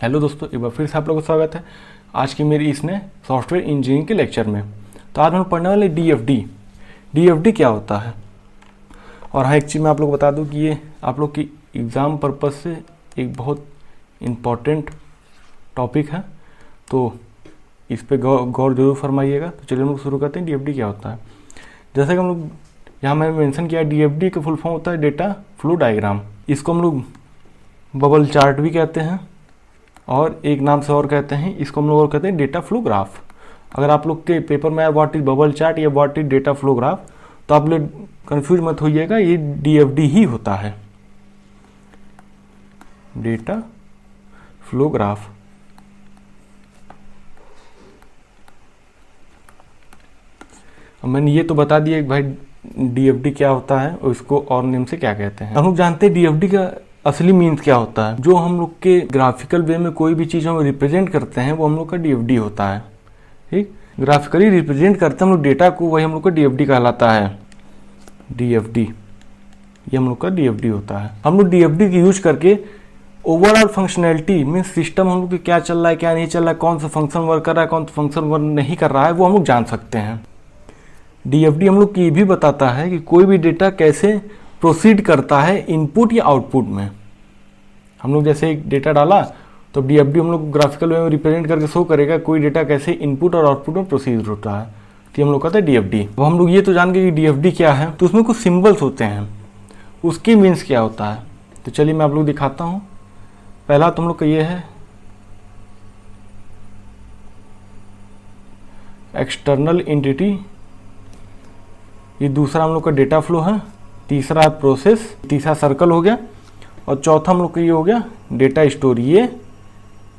Hello दोस्तों, एक बार फिर से आप लोगों का स्वागत है आज की मेरी इस नए सॉफ्टवेयर इंजीनियरिंग के लेक्चर में। तो आज हम पढ़ने वाले डीएफडी क्या होता है। और हाँ, एक चीज़ मैं आप लोग को बता दूं कि ये आप लोग की एग्ज़ाम पर्पज़ से एक बहुत इम्पॉर्टेंट टॉपिक है, तो इस पर गौर जरूर फरमाइएगा। तो चलिए हम लोग शुरू करते हैं। डीएफडी क्या होता है। जैसे कि हम लोग यहाँ मैंने मेंशन किया, डीएफडी का फुल फॉर्म होता है डेटा फ्लो डायग्राम। इसको हम लोग बबल चार्ट भी कहते हैं और एक नाम से और कहते हैं, इसको हम लोग और कहते हैं डेटा फ्लो ग्राफ। अगर आप लोग के पेपर में व्हाट इज बबल चार्ट या what is data flow graph, तो आप लोग कंफ्यूज मत होइएगा, ये डीएफडी ही होता है, डेटा फ्लो ग्राफ। मैंने ये तो बता दिया कि भाई डीएफडी क्या होता है और इसको और नेम से क्या कहते हैं। हम लोग जानते हैं डीएफडी का असली मीन्स क्या होता है। जो हम लोग के ग्राफिकल वे में कोई भी चीज़ हम रिप्रेजेंट करते हैं वो हम लोग का डीएफडी होता है। ठीक, ग्राफिकली रिप्रेजेंट करते हैं हम लोग डेटा को, वही हम लोग का डीएफडी कहलाता है। डीएफडी ये हम लोग का डीएफडी होता है। हम लोग डीएफडी की यूज करके ओवरऑल फंक्शनैलिटी मीन्स सिस्टम हम लोग के क्या चल रहा है, क्या नहीं चल रहा है, कौन सा फंक्शन वर्क कर रहा है, कौन सा फंक्शन वर्क नहीं कर रहा है, वो हम लोग जान सकते हैं। डीएफडी हम लोग की ये भी बताता है कि कोई भी डेटा कैसे प्रोसीड करता है इनपुट या आउटपुट में। हम लोग जैसे एक डेटा डाला तो डीएफडी हम लोग ग्राफिकल वे में रिप्रेजेंट करके शो करेगा कोई डेटा कैसे इनपुट और आउटपुट में प्रोसीड होता है, तो हम लोग कहते हैं डीएफडी। अब हम लोग ये तो जान गए कि डीएफडी क्या है, तो उसमें कुछ सिंबल्स होते हैं, उसकी मीन्स क्या होता है। तो चलिए मैं आप लोग दिखाता हूँ। पहला तो हम लोग का ये है एक्सटर्नल एंटिटी, ये दूसरा हम लोग का डेटा फ्लो है, तीसरा प्रोसेस, तीसरा सर्कल हो गया, और चौथा हम लोग का ये हो गया डेटा स्टोर, ये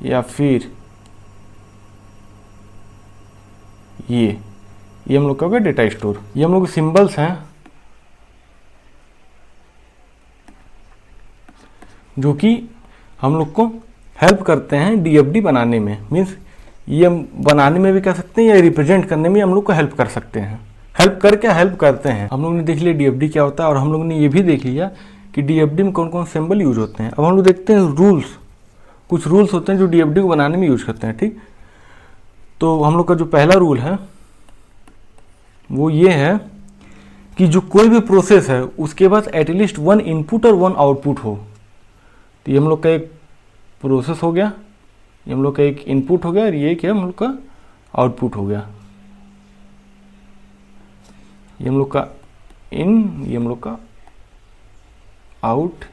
या फिर ये हम लोग का हो गया डेटा स्टोर। ये हम लोग के सिंबल्स हैं जो कि हम लोग को हेल्प करते हैं डीएफडी बनाने में। मीन्स ये हम बनाने में भी कर सकते हैं या रिप्रेजेंट करने में हम लोग को हेल्प कर सकते हैं। हेल्प करते हैं। हम लोग ने देख लिया डीएफडी क्या होता है, और हम लोग ने ये भी देख लिया कि डीएफडी में कौन कौन सिंबल यूज होते हैं। अब हम लोग देखते हैं रूल्स। कुछ रूल्स होते हैं जो डीएफडी को बनाने में यूज करते हैं। ठीक, तो हम लोग का जो पहला रूल है वो ये है कि जो कोई भी प्रोसेस है उसके पास एटलीस्ट वन इनपुट और वन आउटपुट हो। तो ये हम लोग का एक प्रोसेस हो गया, ये हम लोग का एक इनपुट हो गया, और ये क्या हम लोग का आउटपुट हो गया। ये हम लोग का इन, ये हम लोग का आउट,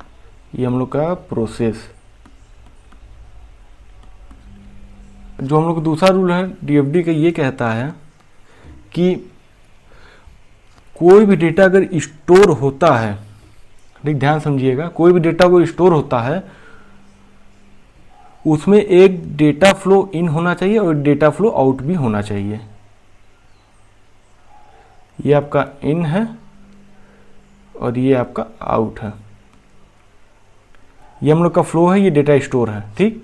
ये हम लोग का प्रोसेस। जो हम लोग का दूसरा रूल है डीएफडी का, ये कहता है कि कोई भी डेटा अगर स्टोर होता है, ठीक ध्यान समझिएगा, कोई भी डेटा को स्टोर होता है उसमें एक डेटा फ्लो इन होना चाहिए और डेटा फ्लो आउट भी होना चाहिए। ये आपका इन है और ये आपका आउट है। ये हम लोग का फ्लो है, ये डेटा स्टोर है। ठीक,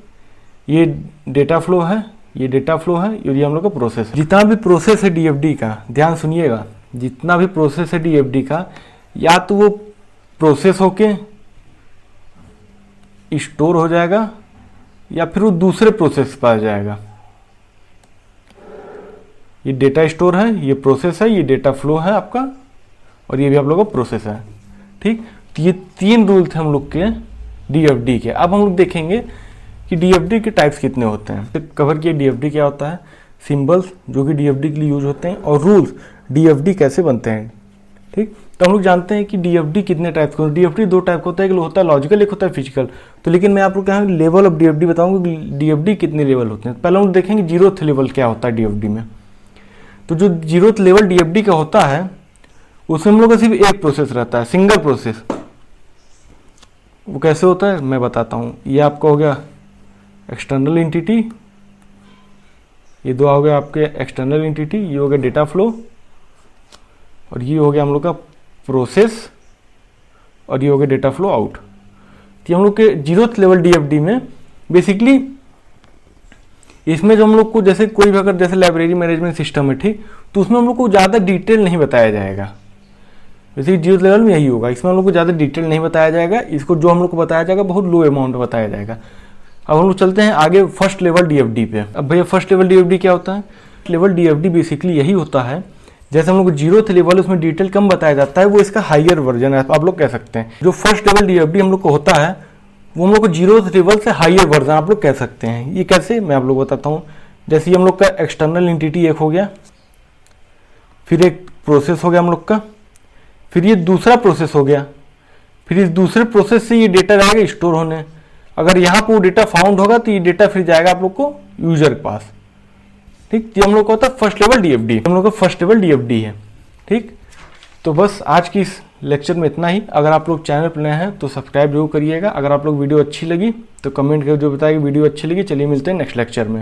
ये डेटा फ्लो है, ये डेटा फ्लो है, और ये हम लोग का प्रोसेस है। जितना भी प्रोसेस है डीएफडी का, ध्यान सुनिएगा, जितना भी प्रोसेस है डीएफडी का, या तो वो प्रोसेस होके स्टोर हो जाएगा या फिर वो दूसरे प्रोसेस पर आ जाएगा। ये डेटा स्टोर है, ये प्रोसेस है, ये डेटा फ्लो है आपका, और ये भी आप लोगों का प्रोसेस है। ठीक, तो ये तीन रूल थे हम लोग के डीएफडी के। अब हम लोग देखेंगे कि डीएफडी के टाइप्स कितने होते हैं। तो कवर किया डीएफडी क्या होता है, सिंबल्स जो कि डीएफडी के लिए यूज होते हैं, और रूल्स डीएफडी कैसे बनते हैं। ठीक, तो हम लोग जानते हैं कि डीएफडी कितने टाइप के, डीएफडी दो टाइप का होता है, एक होता है लॉजिकल, एक होता है फिजिकल। तो लेकिन मैं आप लोग यहाँ लेवल ऑफ डीएफडी बताऊंगा कि डीएफडी कितने लेवल होते हैं। पहले हम लोग देखेंगे जीरोथ लेवल क्या होता है डीएफडी में। तो जो जीरोथ लेवल डीएफडी का होता है उसमें हम लोग का सिर्फ एक प्रोसेस रहता है, सिंगल प्रोसेस। वो कैसे होता है मैं बताता हूँ। ये आपका हो गया एक्सटर्नल एंटिटी, ये दो हो गया आपके एक्सटर्नल एंटिटी, ये हो गया डेटा फ्लो, और ये हो गया हम लोग का प्रोसेस, और ये हो गया डेटा फ्लो आउट। तो हम लोग के जीरोथ लेवल डीएफडी में बेसिकली इसमें जो हम लोग को जैसे कोई भी अगर जैसे लाइब्रेरी मैनेजमेंट सिस्टम है, ठीक, तो उसमें हम लोग को ज़्यादा डिटेल नहीं बताया जाएगा। वैसे जीरो लेवल में यही होगा, इसमें हम लोग को ज़्यादा डिटेल नहीं बताया जाएगा। इसको जो हम लोग को बताया जाएगा बहुत लो अमाउंट में बताया जाएगा। अब हम लोग चलते हैं आगे फर्स्ट लेवल डीएफडी पे। अब भैया फर्स्ट लेवल डीएफडी क्या होता है? लेवल डीएफडी बेसिकली यही होता है, जैसे हम लोग जीरोथ लेवल उसमें डिटेल कम बताया जाता है, वो इसका हायर वर्जन है आप लोग कह सकते हैं। जो फर्स्ट लेवल डीएफडी हम लोग को होता है वो हम लोग को जीरोथ लेवल से हायर वर्जन आप लोग कह सकते हैं। ये कैसे, मैं आप लोग बताता हूँ। जैसे हम लोग का एक्सटर्नल एंटिटी एक हो गया, फिर एक प्रोसेस हो गया हम लोग का, फिर ये दूसरा प्रोसेस हो गया, फिर इस दूसरे प्रोसेस से ये डेटा जाएगा स्टोर होने। अगर यहाँ पर वो डेटा फाउंड होगा तो ये डेटा फिर जाएगा आप लोग को यूजर के पास। ठीक, ये हम लोग का होता है फर्स्ट लेवल डीएफडी, हम लोग का फर्स्ट लेवल डीएफडी है। ठीक, तो बस आज की इस लेक्चर में इतना ही। अगर आप लोग चैनल पर नए हैं तो सब्सक्राइब जरूर करिएगा। अगर आप लोग वीडियो अच्छी लगी तो कमेंट करके जो बताएगा वीडियो अच्छी लगी। चलिए मिलते हैं नेक्स्ट लेक्चर में।